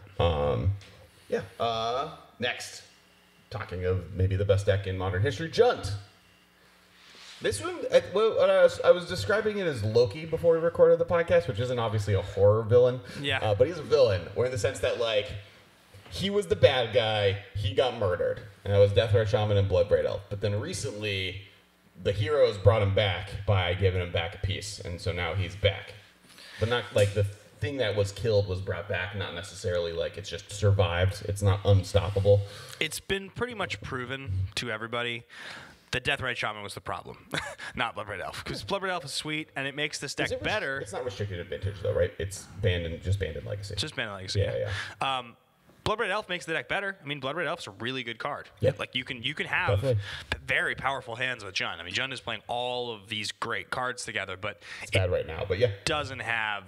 Next, talking of maybe the best deck in modern history, Junt. This one, I was describing it as Loki before we recorded the podcast, which isn't obviously a horror villain. Yeah. But he's a villain, or in the sense that, like, he was the bad guy, he got murdered, and that was Deathray Shaman and Bloodbraid Elf. But then recently, the heroes brought him back by giving him back a piece, and so now he's back. But not, like, the thing that was killed was brought back, not necessarily, like, it's just survived. It's not unstoppable. It's been pretty much proven to everybody that Deathrite Shaman was the problem, not Bloodbraid Elf. Because Bloodbraid Elf is sweet, and it makes this deck better. It's not restricted to Vintage, though, right? It's banned in Legacy. Just banned in Legacy. Yeah. Bloodbraid Elf makes the deck better. I mean, Bloodbraid Elf's a really good card. Yeah. Like, you can have very powerful hands with Jund. I mean, Jund is playing all of these great cards together, but it's bad right now. But yeah, doesn't have.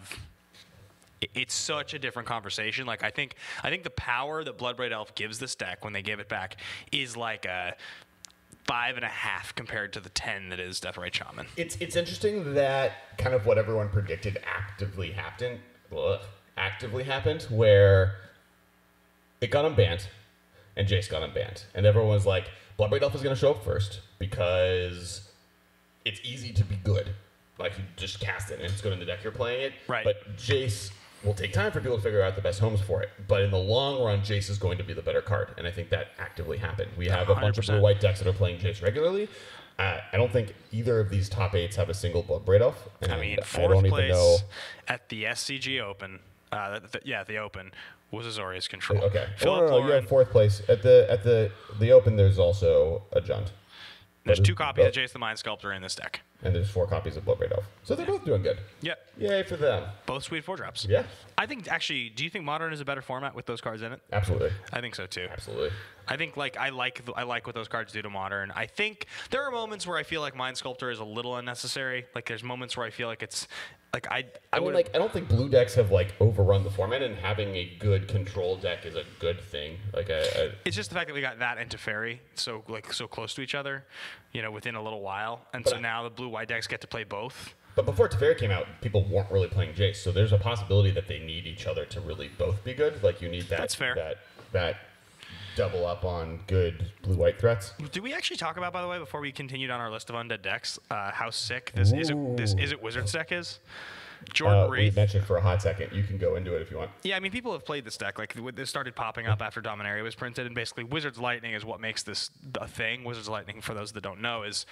It's such a different conversation. Like, I think the power that Bloodbraid Elf gives this deck when they give it back is like a 5.5 compared to the 10 that is Deathrite Shaman. It's interesting that kind of what everyone predicted actively happened, where it got unbanned and Jace got unbanned, and everyone was like, Bloodbraid Elf is going to show up first because it's easy to be good. Like, you just cast it and it's good in the deck you're playing it. Right. But Jace will take time for people to figure out the best homes for it. But in the long run, Jace is going to be the better card. And I think that actively happened. We have a bunch of 100%. blue-white decks that are playing Jace regularly. I don't think either of these top 8s have a single Bloodbraid Elf. I mean, I don't even know. At the SCG Open, at the Open, was Azorius Control. Okay. Philip you have 4th place. At the Open, there's also a Junt. There's 2 copies of Jace the Mind Sculptor in this deck. And there's 4 copies of Bloodbraid Elf. So they're both doing good. Yep. Yay for them. Both sweet 4-drops. Yeah. I think, actually, do you think Modern is a better format with those cards in it? Absolutely. I think so, too. Absolutely. I think, like, I like what those cards do to Modern. I think there are moments where I feel like Mind Sculptor is a little unnecessary. Like, there's moments where I feel like it's, like, I don't think blue decks have, like, overrun the format, and having a good control deck is a good thing. Like, it's just the fact that we got that and Teferi so close to each other, within a little while. And so now the blue-white decks get to play both. But before Teferi came out, people weren't really playing Jace, so there's a possibility that they need each other to really both be good. Like, you need that. That's fair. That double up on good blue-white threats. Did we actually talk about, by the way, before we continued on our list of undead decks, how sick this is it Wizards deck is? Jordan Wraith. We mentioned for a hot second. You can go into it if you want. Yeah, I mean, people have played this deck. Like, this started popping up after Dominaria was printed, and basically Wizards Lightning is what makes this a thing. Wizards Lightning, for those that don't know, is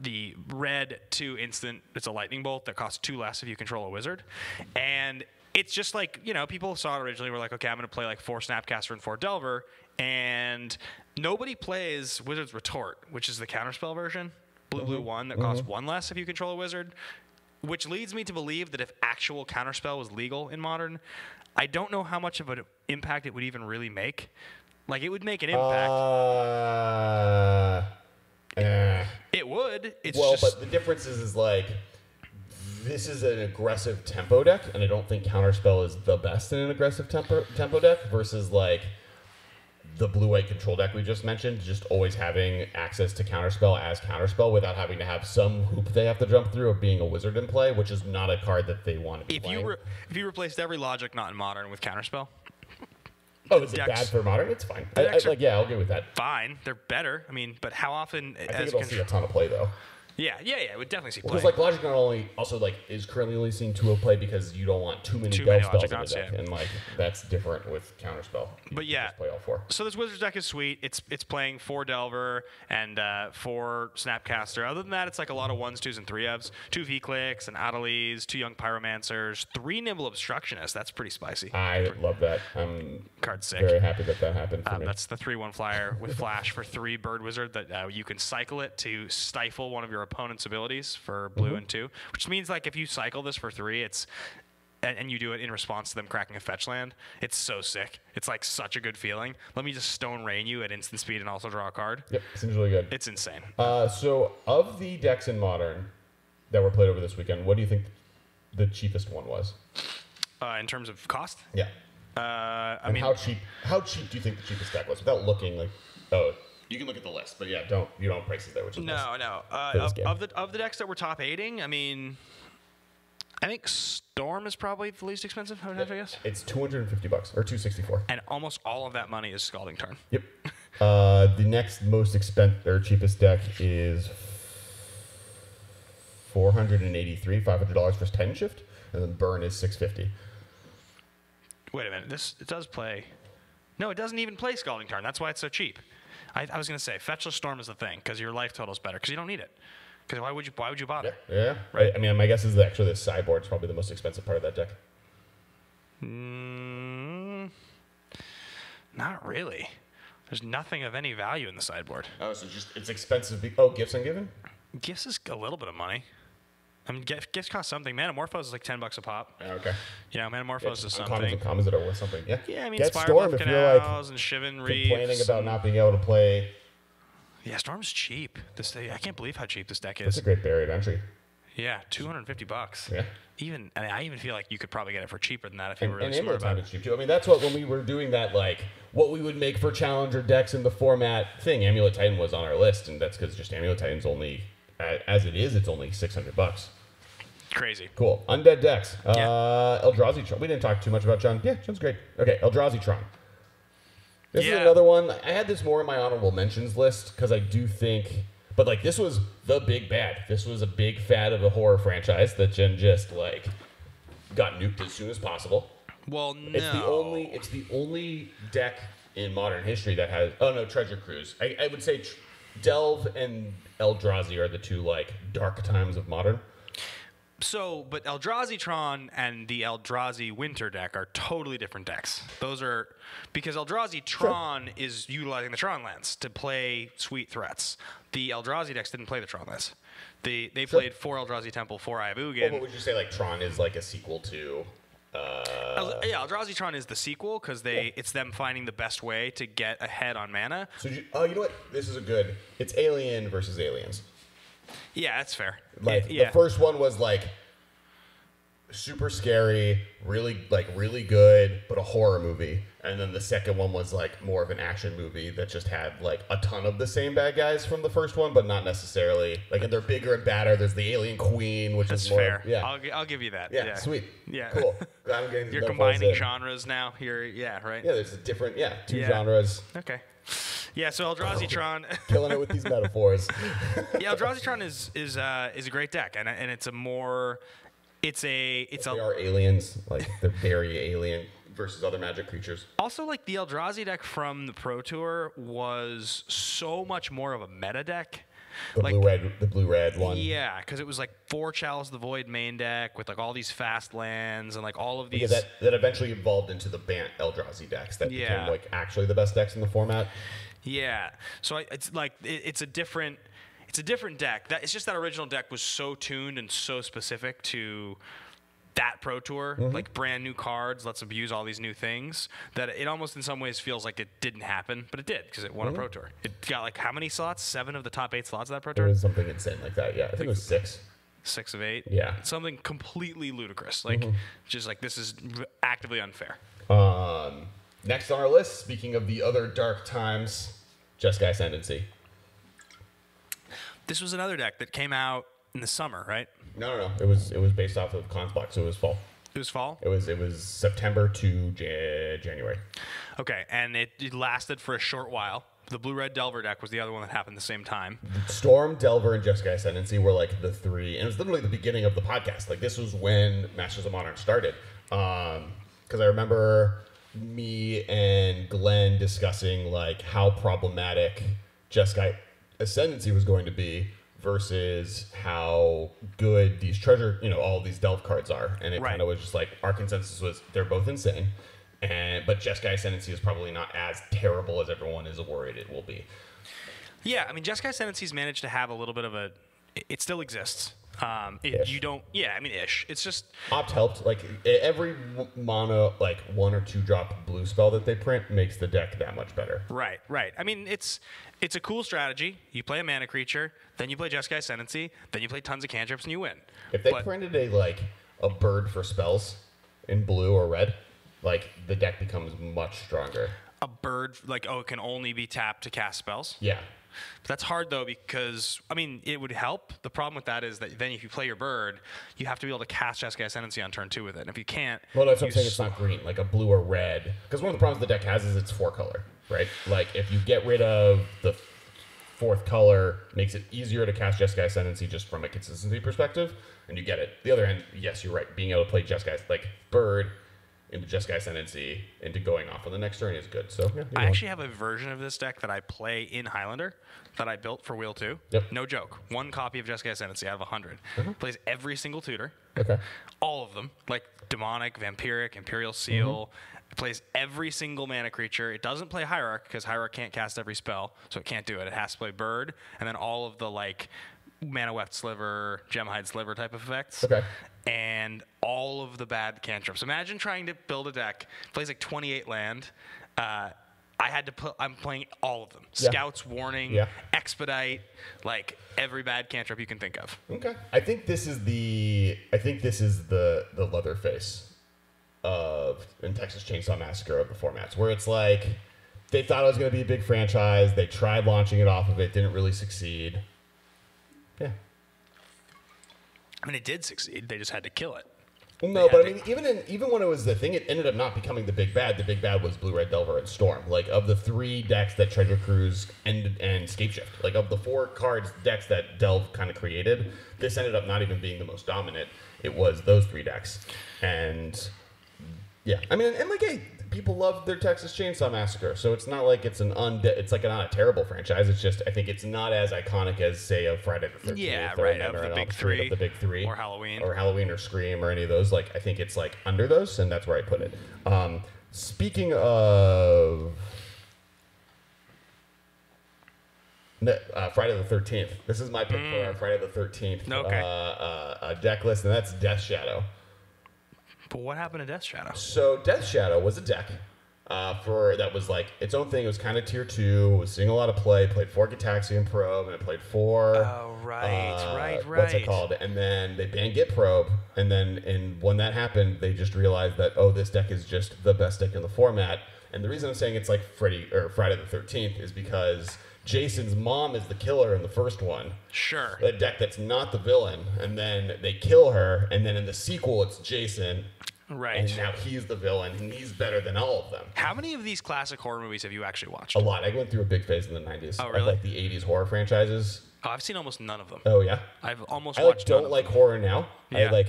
the red 2 instant. It's a lightning bolt that costs 2 less if you control a wizard. And it's just like, people saw it originally, were like, okay, I'm going to play like 4 Snapcaster and 4 Delver, and nobody plays Wizards Retort, which is the counterspell version, blue 1 that costs 1 less if you control a wizard. Which leads me to believe that if actual Counterspell was legal in Modern, I don't know how much of an impact it would even really make. Like, it would make an impact. It would. But the difference is like, this is an aggressive tempo deck, and I don't think Counterspell is the best in an aggressive tempo deck versus, like, the blue-white control deck we just mentioned, just always having access to Counterspell as Counterspell without having to have some hoop they have to jump through of being a wizard in play, which is not a card that they want to be playing. If you replaced every logic not in Modern with Counterspell... is it bad for Modern? It's fine. I'll agree with that. Fine. They're better. I mean, but how often... I think it'll see a ton of play, though. Yeah, it would definitely see play. Because like Logic not only also like is currently only seeing 2 play because you don't want too many delve spells in the deck, and like that's different with counterspell. But yeah, just play all 4. So this Wizards deck is sweet. It's playing 4 Delver and 4 Snapcaster. Other than that, it's like a lot of 1s, 2s, and 3-ofs. 2 V-Clicks, an Adeliz, 2 Young Pyromancers, 3 Nimble Obstructionists. That's pretty spicy. I love that. I'm card sick. Very happy that happened for me. That's the 3/1 flyer with flash for 3 Bird Wizard that you can cycle it to stifle one of your opponent's abilities for blue and 2, which means like if you cycle this for 3, and you do it in response to them cracking a fetch land, it's so sick. It's like such a good feeling. Let me just Stone Rain you at instant speed and also draw a card. Yep, seems really good. It's insane. So of the decks in Modern that were played over this weekend, what do you think the cheapest one was? In terms of cost? Yeah. I mean, how cheap do you think the cheapest deck was without looking like? Oh, you can look at the list, but yeah, you don't have prices there, which is no. Of the decks that were top 8ing, I mean, I think Storm is probably the least expensive. I would have to guess. It's $250 or $264, and almost all of that money is Scalding Tarn. Yep. The next most expensive or cheapest deck is $483, for 10 shift, and then Burn is $650. Wait a minute. It does play. No, it doesn't even play Scalding Tarn. That's why it's so cheap. I was going to say Fetchless Storm is the thing because your life total is better because you don't need it. Because why would you bother? Yeah. Right. I mean, my guess is that actually the sideboard is probably the most expensive part of that deck. Not really. There's nothing of any value in the sideboard. Oh, so it's expensive. Gifts Ungiven? Gifts is a little bit of money. I mean, gifts cost something. Manamorphose is like $10 a pop. Okay. Yeah, Manamorphose is something. Uncommons that are worth something. Yeah. Yeah, I mean, Get Spire Storm if you're Canals like and Shivan Reefs. complaining about not being able to play. Yeah, Storm's cheap. I can't believe how cheap this deck is. It's a great buried entry. Yeah, $250. Yeah. I even feel like you could probably get it for cheaper than that if you were really and smart about it. cheap too. I mean, that's what when we were doing that, like what we would make for Challenger decks in the format thing. Amulet Titan was on our list, and that's because just Amulet Titan's only, as it is, it's only $600. Crazy. Cool. Undead decks. Eldrazi Tron. We didn't talk too much about John. Yeah, John's great. Okay, Eldrazi Tron. This is another one. I had this more in my honorable mentions list because I do think, but like this was the big bad. This was a big fad of a horror franchise that Jen just like got nuked as soon as possible. Well, no. It's the only deck in modern history that has. Oh no, Treasure Cruise. I would say Delve and Eldrazi are the 2 like dark times of modern. So, but Eldrazi Tron and the Eldrazi Winter deck are totally different decks. Those are because Eldrazi Tron is utilizing the Tron lands to play sweet threats. The Eldrazi decks didn't play the Tron lands. They played 4 Eldrazi Temple, 4 Eye of Ugin. What would you say like Tron is like a sequel to? Eldrazi Tron is the sequel because it's them finding the best way to get ahead on mana. So you know what? This is a good. It's Alien versus Aliens. Yeah, that's fair. Like the first one was like super scary, really good, but a horror movie. And then the second one was like more of an action movie that just had like a ton of the same bad guys from the first one, but not necessarily like. And they're bigger and badder. There's the Alien Queen, which is more fair. Yeah, I'll give you that. Yeah, sweet. Yeah, cool. I'm getting You're combining genres now. Right. Yeah, there's a different 2 genres. Okay. Yeah, so Eldrazi Tron, killing it with these metaphors. Yeah, Eldrazi Tron is a great deck, and it's a more, they are aliens, like they're very alien versus other magic creatures. Also, like the Eldrazi deck from the Pro Tour was so much more of a meta deck. The blue-red one. Yeah, because it was like 4 Chalice of the Void main deck with like all these fast lands and like all of these. Because that eventually evolved into the Bant Eldrazi decks that became like actually the best decks in the format. Yeah, so it's like it's a different deck. It's just that original deck was so tuned and so specific to that Pro Tour, like brand new cards, let's abuse all these new things, that it almost in some ways feels like it didn't happen, but it did because it won a Pro Tour. It got like how many slots? 7 of the top 8 slots of that Pro Tour? It was something insane like that, yeah. I think it was 6. 6 of 8? Yeah. Something completely ludicrous. Like, just like this is actively unfair. Next on our list, speaking of the other dark times, Jeskai Ascendancy. This was another deck that came out in the summer, right? No. It was based off of Con's block, so it was fall. It was fall? It was September to January. Okay, and it lasted for a short while. The blue-red Delver deck was the other one that happened at the same time. Storm, Delver, and Jeskai Ascendancy were like the three, and it was literally the beginning of the podcast. Like this was when Masters of Modern started, because I remember me and Glenn discussing like how problematic Jeskai Ascendancy was going to be versus how good these treasure, all these Delve cards are, and it kind of was just like our consensus was they're both insane. But Jeskai Ascendancy is probably not as terrible as everyone is worried it will be. Yeah, I mean, Jeskai Ascendancy's managed to have a little bit of a... It still exists. You don't... Yeah, I mean, ish. It's just... Opt helped. Like, every mono, like, 1 or 2 drop blue spell that they print makes the deck that much better. Right. I mean, it's a cool strategy. You play a mana creature, then you play Jeskai Ascendancy, then you play tons of cantrips, and you win. If they printed a bird for spells in blue or red... like, the deck becomes much stronger. A bird, it can only be tapped to cast spells? Yeah. But that's hard, though, because, I mean, it would help. The problem with that is that then if you play your bird, you have to be able to cast Jeskai Ascendancy on turn 2 with it. And if you can't... Well, that's what I'm saying. It's not green, like a blue or red. Because one of the problems the deck has is it's 4-color, right? Like, if you get rid of the 4th color, it makes it easier to cast Jeskai Ascendancy just from a consistency perspective, and you get it. The other end, yes, you're right. Being able to play Jeskai, like, bird... into Jeskai Ascendancy into going off on the next turn is good. So I actually have a version of this deck that I play in Highlander that I built for Wheel 2. Yep. No joke. 1 copy of Jeskai Ascendancy out of 100. Plays every single tutor. Okay. All of them. Like Demonic, Vampiric, Imperial Seal. It plays every single mana creature. It doesn't play Hierarch because Hierarch can't cast every spell, so it can't do it. It has to play Bird, and then all of the Mana Weft Sliver, Gemhide Sliver type of effects. Okay. And all of the bad cantrips. Imagine trying to build a deck. Plays 28 land. I'm playing all of them. Yeah. Scouts, Warning, Expedite, every bad cantrip you can think of. Okay. I think this is the Leatherface in Texas Chainsaw Massacre of the formats, where it's like they thought it was going to be a big franchise. They tried launching it off of it, didn't really succeed. Yeah. I mean, it did succeed. They just had to kill it. Well, no, but I mean, even when it was the thing, it ended up not becoming the big bad. The big bad was Blue, Red, Delver, and Storm. Like, of the 3 decks that Treasure Cruise and Scapeshift, like, of the 4 cards decks that Delve kind of created, this ended up not even being the most dominant. It was those 3 decks. And, yeah. I mean, and hey, people love their Texas Chainsaw Massacre, so it's not like it's not a terrible franchise. It's just, I think it's not as iconic as, say, a Friday the 13th. Yeah, or right, of the big 3. Of the big 3. Or Halloween. Or Scream or any of those. I think it's, under those, and that's where I put it. Speaking of... Friday the 13th. This is my pick for our Friday the 13th deck list, and that's Death Shadow. But what happened to Death Shadow? So Death Shadow was a deck that was its own thing. It was kind of tier 2. It was seeing a lot of play. Played 4 Gitaxian Probe, and it played 4. Oh, right. What's it called? And then they banned Git Probe, and then when that happened, they just realized that, this deck is just the best deck in the format. And the reason I'm saying it's like Friday the 13th is because Jason's mom is the killer in the first one. Sure. A deck that's not the villain, and then they kill her, and then in the sequel it's Jason. Right. And now he's the villain, and he's better than all of them. How many of these classic horror movies have you actually watched? A lot. I went through a big phase in the 90s. Oh, really? Of the 80s horror franchises. Oh, I've seen almost none of them. Oh, yeah? I've almost I watched don't like horror now. Yeah.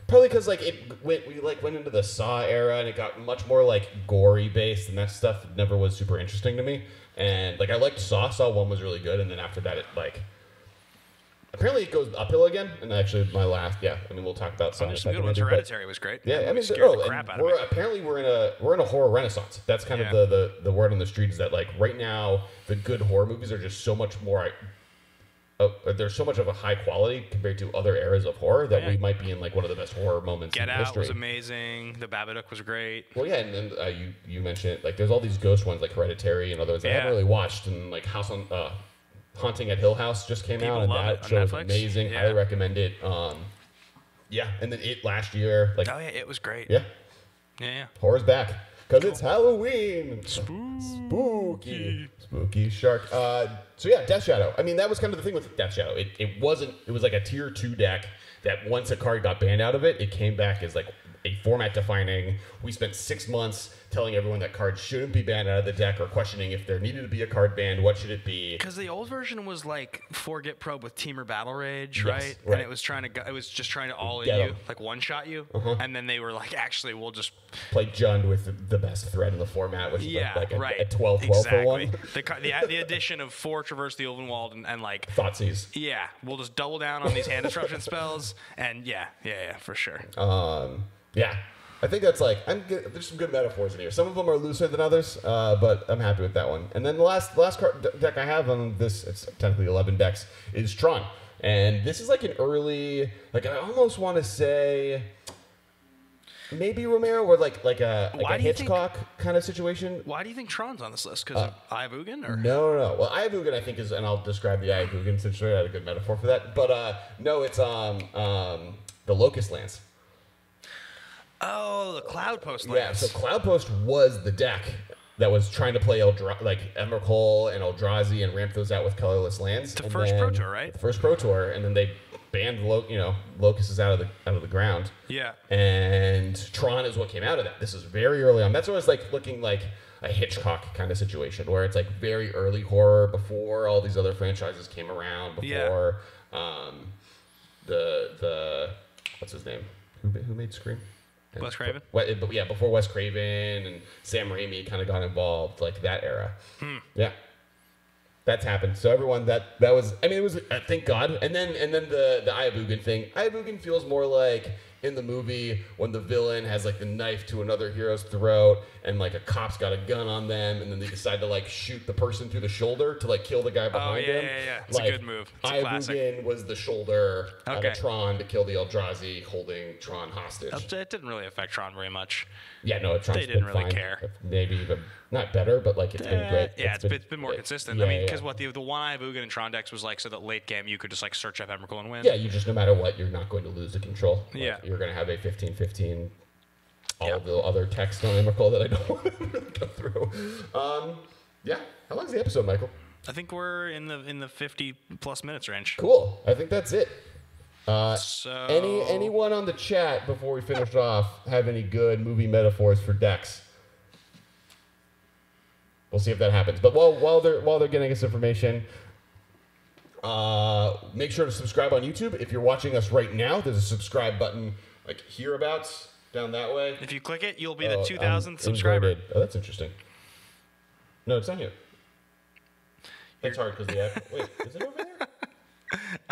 Probably because we went into the Saw era, and it got much more gory based, and that stuff never was super interesting to me. And I liked Saw. Saw 1 was really good, and then after that it apparently it goes uphill again. And actually my last we'll talk about Saw. There's some good ones. Hereditary was great. Yeah, I mean, scared the crap out of me. Apparently we're in a horror renaissance. That's kind of the word on the street is that right now the good horror movies are just so much more. There's so much of a high quality compared to other eras of horror that we might be in one of the best horror moments in history. Get Out was amazing. The Babadook was great. Well, yeah, and then you mentioned there's all these ghost ones like Hereditary and others I haven't really watched, and House on Haunting at Hill House just came out, and that show is amazing. Highly recommend it. And then It last year. It was great. Yeah. Yeah. Horror's back. Because it's Halloween. Spooky shark. Death Shadow. I mean, that was kind of the thing with Death Shadow. It was like a tier 2 deck that once a card got banned out of it, it came back as a format defining. We spent 6 months telling everyone that cards shouldn't be banned out of the deck, or questioning if there needed to be a card banned. What should it be? Because the old version was like Forget Probe with Teamer Battle Rage, Yes, right? right. And it was just trying to all in Get you, 'em. like one shot you. And then they were like, actually, we'll just Play Jund with the best threat in the format, which is like a 12-12 for one. The addition of 4 Traverse the Ulvenwald and like Thoughtseize. yeah, we'll just double down on these hand disruption spells, and yeah, for sure. Yeah, I think that's like there's some good metaphors in here. Some of them are looser than others, but I'm happy with that one. And then the last deck I have on this, it's technically 11 decks, is Tron, and this is like an early, like I almost want to say maybe Romero, or like a Hitchcock kind of situation. Why do you think Tron's on this list? Because of Ayavugan, or No. Well, Ayavugan I think is, and I'll describe the Ayavugan since I had a good metaphor for that. But no, it's the Locust Lands. oh, the Cloud Post Yeah, lands. so Cloud Post was the deck that was trying to play Emrakul and Eldrazi and ramp those out with colorless lands. The first Pro Tour, right? The first Pro Tour, and then they banned Locusts out of the ground. Yeah. And Tron is what came out of that. This is very early on. That's what it's like, looking like a Hitchcock kind of situation, where it's like very early horror before all these other franchises came around. Before the what's his name? Who made Scream? Wes Craven? But yeah, before Wes Craven and Sam Raimi kind of got involved, like that era. Yeah, that's happened. So everyone, that was, I mean, it was, thank God. And then the Ayavugan thing. Ayavugan feels more like in the movie when the villain has like the knife to another hero's throat, and like a cop's got a gun on them, and then they decide to like shoot the person through the shoulder to like kill the guy behind him. Yeah. It's like, a good move. It's a classic. Ayavugan was the shoulder out Okay. of Tron to kill the Eldrazi, holding Tron hostage. It didn't really affect Tron very much. Yeah, no, Tron's They didn't been really fine. care. Maybe even not better, but like it's been great. Yeah, it's been more consistent. Yeah, I mean, because yeah. what the one Ayavugan and Tron decks was like, so that late game you could just like search up Emrakul and win. Yeah, you just, no matter what, you're not going to lose the control. Like, Yeah. You're going to have a 15-15, all of the other text on Emrakul that I don't want to really go through. Yeah. How long is the episode, Michael? I think we're in the 50 plus minutes range. Cool. I think that's it. So Anyone on the chat before we finish off have any good movie metaphors for decks? We'll see if that happens. But while they're getting us information, make sure to subscribe on YouTube. If you're watching us right now, there's a subscribe button like hereabouts down that way. if you click it, you'll be the 2000th subscriber. Inverted. Oh, that's interesting. No, it's not here. That's hard because the app. Wait, is it over there?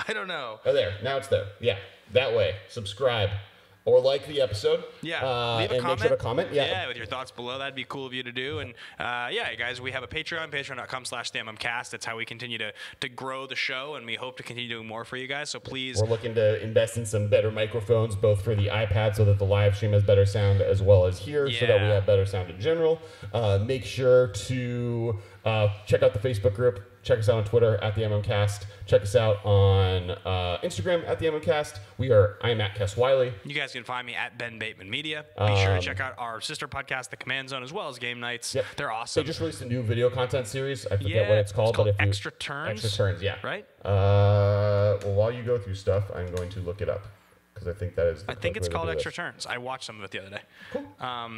I don't know. Oh, there. Now it's there. Yeah, that way. Subscribe. Or like the episode. Yeah, and leave a comment. make sure to comment. Yeah. With your thoughts below. That'd be cool of you to do. And yeah, guys, we have a Patreon, patreon.com/TheMMCast. That's how we continue to grow the show, and we hope to continue doing more for you guys. So please. We're looking to invest in some better microphones, both for the iPad so that the live stream has better sound, as well as here so that we have better sound in general. Make sure to check out the Facebook group. Check us out on Twitter at the MMCast. Check us out on Instagram at the MMCast. I am at Kess Wiley. You guys can find me at Ben Bateman Media. Be sure to check out our sister podcast, The Command Zone, as well as Game Nights. Yep. They're awesome. They just released a new video content series. I forget what it's called. But if you, Extra Turns. Extra Turns, yeah. Right? Well, while you go through stuff, I'm going to look it up because I think that is. I think it's called Extra Turns. I watched some of it the other day. Cool.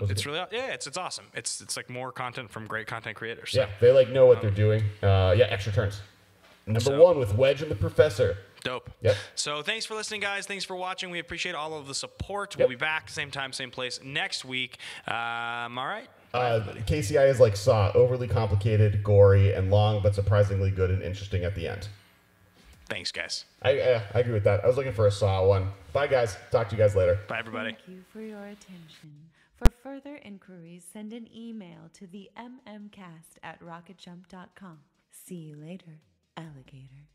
It's really it's awesome. It's like more content from great content creators. Yeah, they like know what they're doing. Yeah, Extra Turns. Number 1 with Wedge and the Professor. Dope. Yep. So thanks for listening, guys. Thanks for watching. We appreciate all of the support. We'll be back same time, same place next week. All right. KCI is like Saw, overly complicated, gory, and long, but surprisingly good and interesting at the end. Thanks, guys. I agree with that. I was looking for a Saw one. Bye, guys. Talk to you guys later. Bye, everybody. Thank you for your attention. For further inquiries, send an email to the mmcast@rocketjump.com. See you later, alligator.